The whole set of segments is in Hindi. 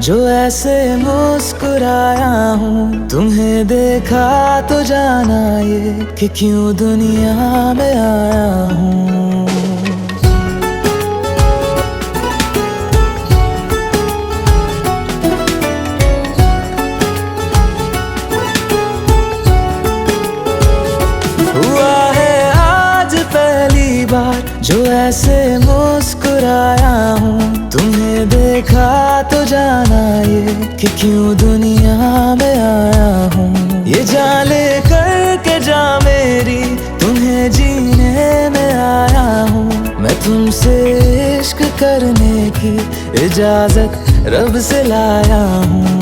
जो ऐसे मुस्कुराया हूँ, तुम्हें देखा तो जाना ये कि क्यों दुनिया में आया हूँ। हुआ है आज पहली बार जो ऐसे मुस्कुराया हूँ, तुम्हें देखा तो जाना ये कि क्यों दुनिया में आया हूँ। ये जान ले करके जा मेरी, तुम्हें जीने में आया हूँ। मैं तुमसे इश्क करने की इजाजत रब से लाया हूँ।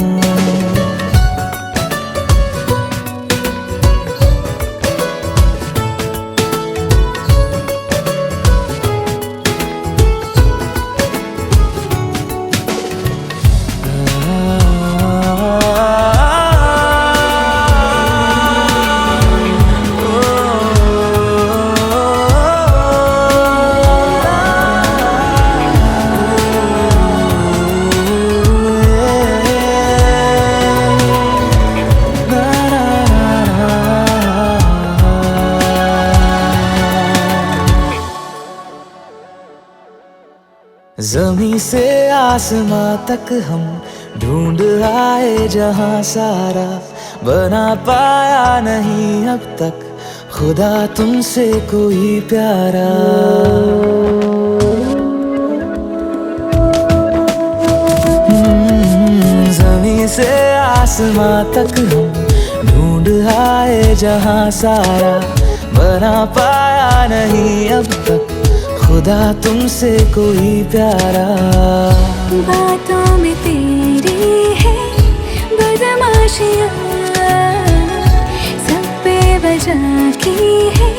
ज़मीं से आसमां तक हम ढूंढ आए जहां सारा, बना पाया नहीं अब तक खुदा तुमसे कोई प्यारा। ज़मीं से आसमां तक हम ढूंढ आए जहां सारा, बना पाया नहीं अब तक खुदा तुमसे कोई प्यारा। बातों में तेरी है बदमाशियाँ, सब पे वजह की है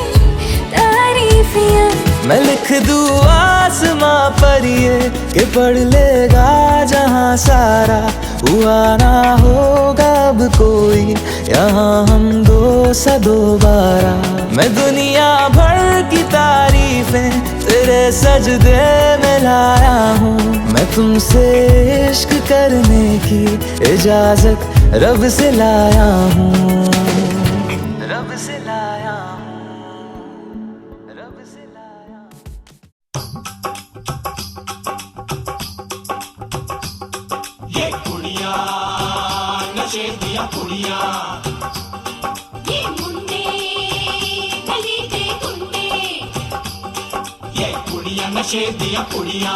तारीफियाँ। मैं लिख दूँ आसमां पर ये कि पढ़ लेगा जहां सारा, हुआ ना होगा अब कोई यहाँ हम दो सा दोबारा। मैं दुनिया भर की तारीफें तेरे सजदे में लाया हूँ। मैं तुमसे इश्क करने की इजाजत रब से लाया हूँ। रब से लाया हूँ, रब से लाया। ये कुड़िया नशे दिया कुड़िया, ये मुंडे गली के गुंडे, ये कुड़िया नशे दिया कुड़िया,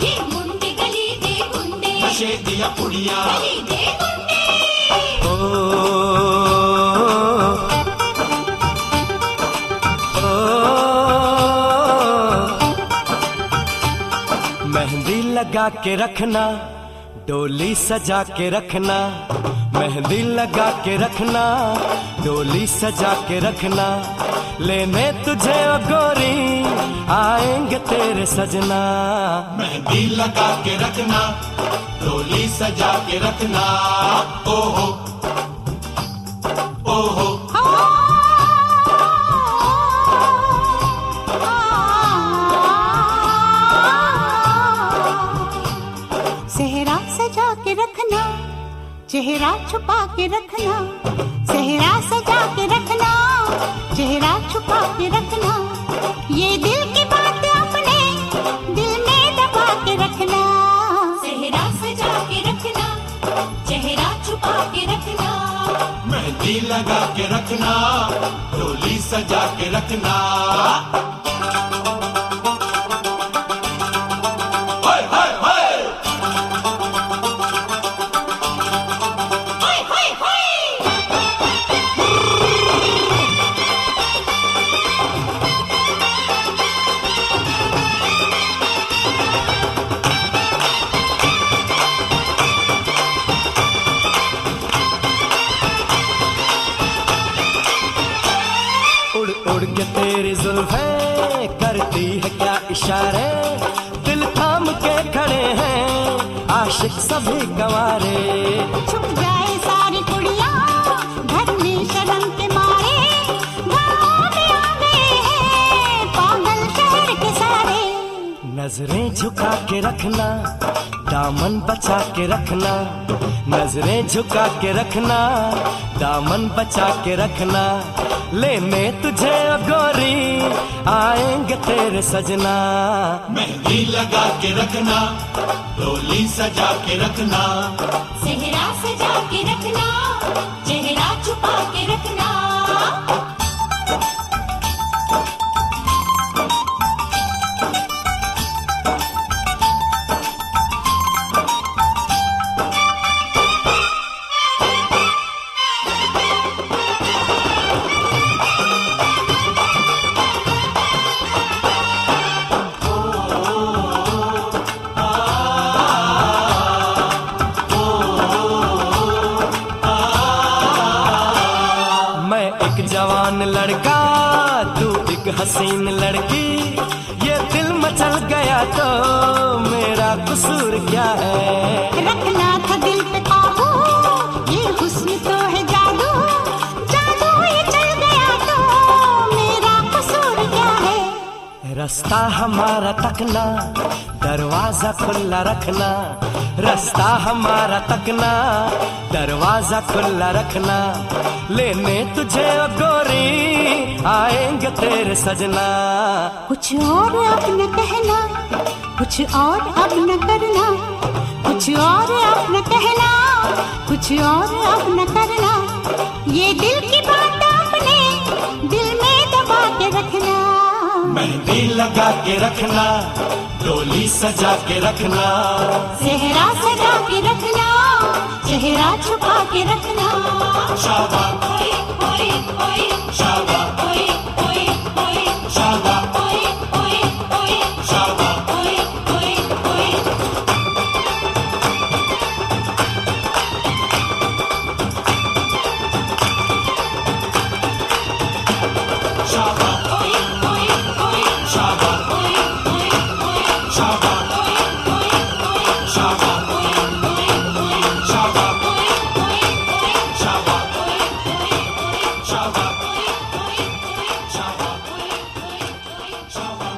ये मुंडे गली के गुंडे, नशे दिया कुड़िया। गली के गुंडे। मेहंदी लगा के रखना, डोली सजा के रखना, मेहंदी लगा के रखना, डोली सजा के रखना। लेने तुझे ओ गोरी आएंगे तेरे सजना। मेहंदी लगा के रखना, डोली सजा के रखना। ओहो ओहो सेहरा सजा के रखना, चेहरा छुपा के रखना, सेहरा सजा के रखना, चेहरा छुपा के रखना। ये दिल की बात अपने दिल में दबा के रखना। सेहरा सजा के रखना, चेहरा छुपा के रखना। मेहंदी लगा के रखना, डोली सजा के रखना। इशारे, दिल थाम के खड़े हैं आशिक सभी गंवारे। छुप जाए सारी कुड़ियाँ घर में शर्म के मारे, गाँव में आ गए हैं पागल शहर के सारे। नजरें झुका के रखना, दामन बचा के रखना, नजरें झुका के रखना, दामन बचा के रखना। लेने तुझे ओ गोरी आएंगे तेरे सजना। मेहंदी लगा के रखना, डोली सजा के रखना, सेहरा सजा के रखना, चेहरा छुपा के रखना। जवान लड़का तू एक हसीन लड़की, ये दिल मचल गया तो मेरा कसूर क्या है। रखना था दिल पे काबू, ये हुस्न तो है जादू, जादू ये चल गया तो मेरा कसूर क्या है। रास्ता हमारा तकना, दरवाजा खुला रखना, रास्ता हमारा तकना, दरवाजा खुला रखना। लेने तुझे ओ गोरी आएंगे तेरे सजना। कुछ और अब न कहना, कुछ और अब न करना, कुछ और अब न कहना, कुछ और अब न करना। ये दिल की बात अपने दिल में दबा के रखना। मेहंदी लगा के रखना, डोली सजा के रखना, सेहरा सजा के रखना, चेहरा छुपा के रखना। शाबा ओए ओए ओए, शाबा ओए ओए ओए, शाबा ओए ओए ओए, शाबा ओए ओए ओए। शाबा ओए ओए ओए, शाबा ओए ओए ओए, शाबा ओए ओए ओए, शाबा ओए ओए ओए, शाबा ओए ओए ओए, शाबा ओए ओए ओए, शाबा ओए ओए ओए, शाबा ओए ओए ओए। शाबा।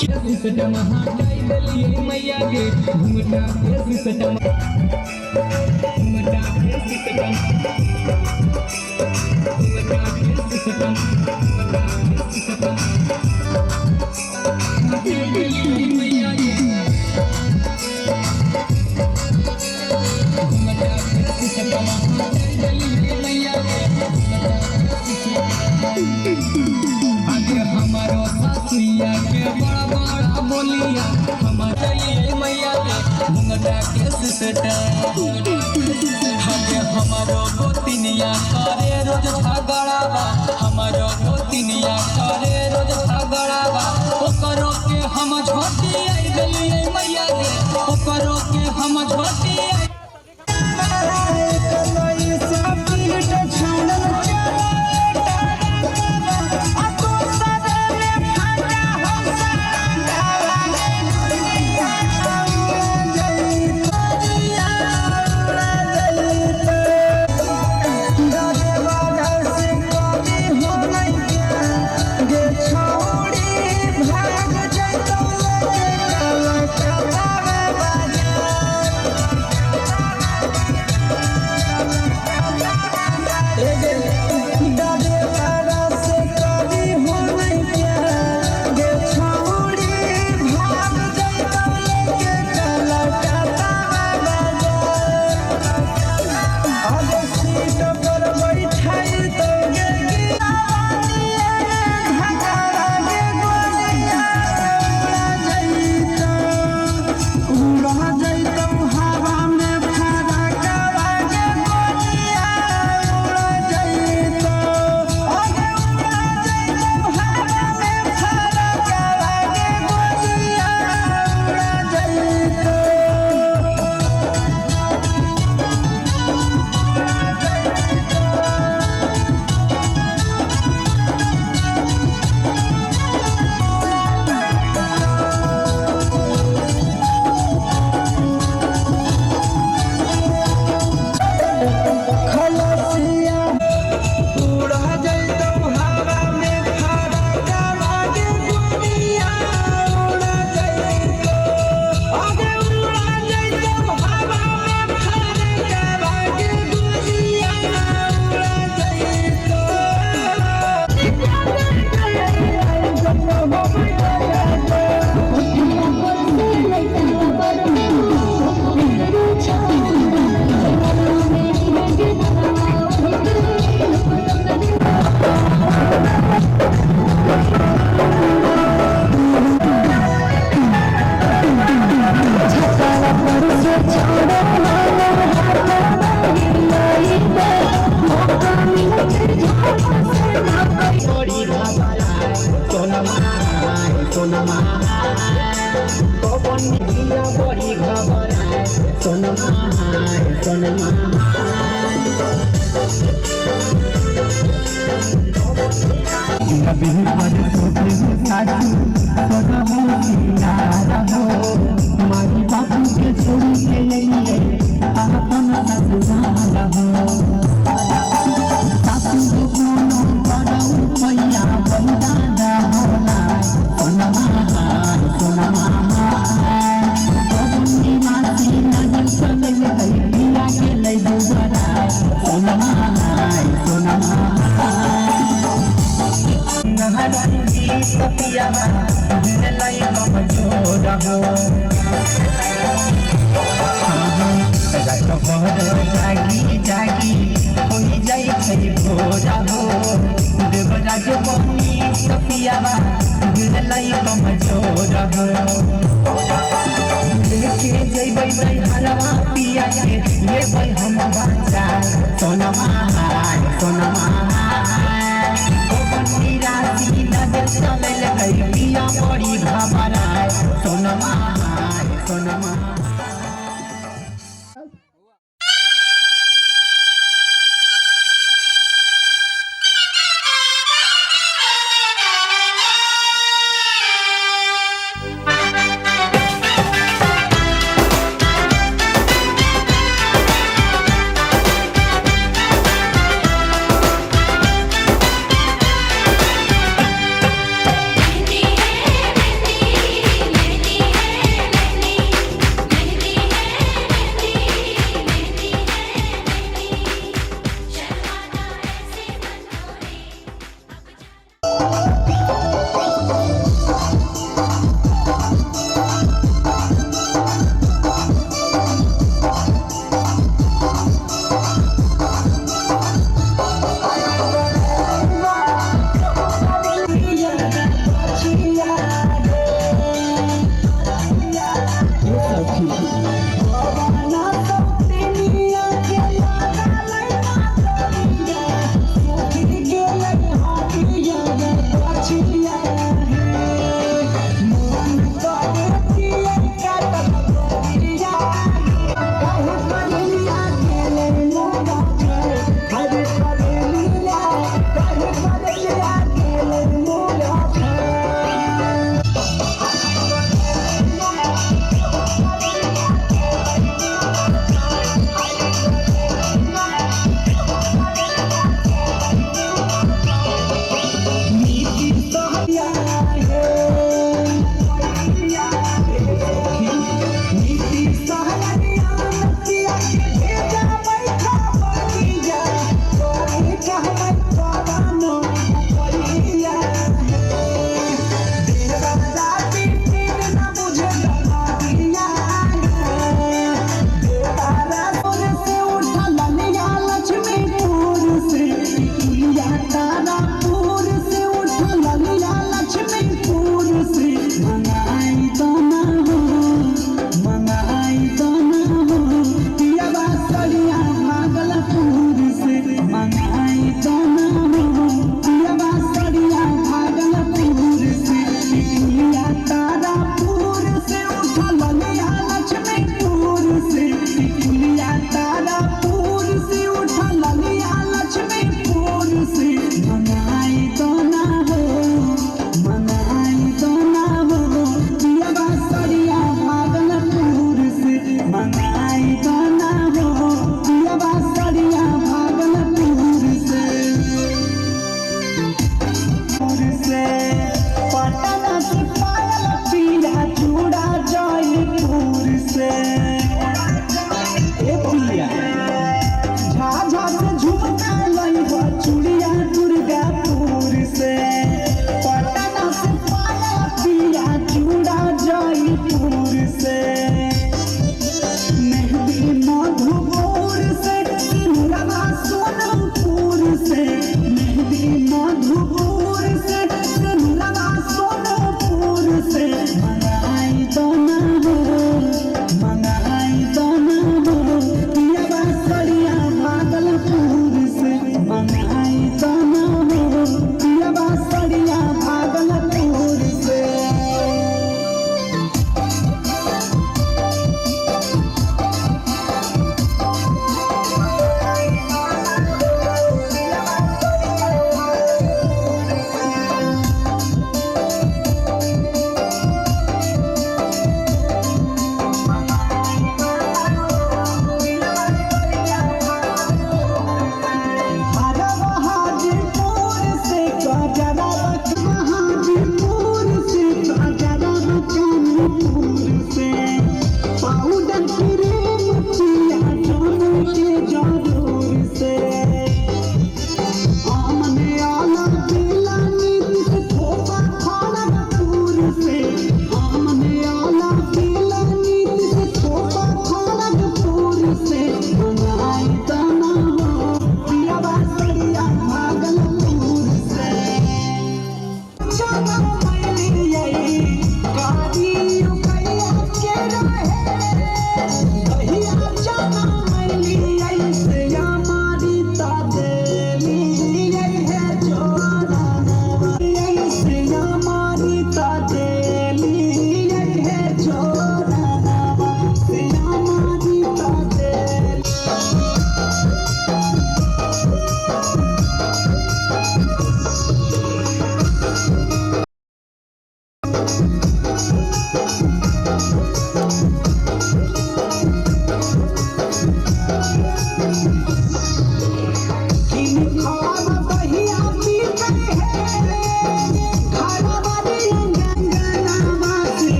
सिस्टम हटाई देलिए मैया के घुमटा के सिस्टम घुमटा के सिस्टम घुमटा के सिस्टम हटाई देलिए मैया के घुमटा के सिस्टम हटाई देलिए मैया के आगे हमारो सासुइया के बड़ा बड़ा बोलिया हमारे मैया के घुंघटा के सिस्टम आगे हमारो गोतिनिया करे रोज झगड़ावा हमारो गोतिनिया करे रोज झगड़ावा ओकरो के हम झोटी आई देलिए मैया के ओकरो के हम झोटी आई जागी जागी होई जाई छई भोरा हो देवराज बनी सपियावा गिरलाई कमजोर हो लेके जइबै दई हलवा पिया के लेबै हम बाजा सोनमा सोनमा ओ बनी राती नजर चले गई पिया बड़ी घबराए सोनमा सोनमा मेहंदी है मेहंदी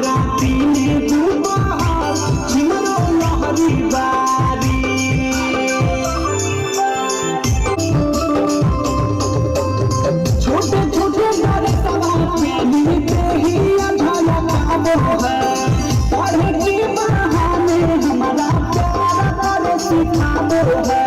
राती में दोपहर झिमरो लहरी बारी छोटे छोटे बड़े सवाल प्रेमी पे ही झलकाबो है पढ़े के बहाने हमारा प्यार सिखाबो है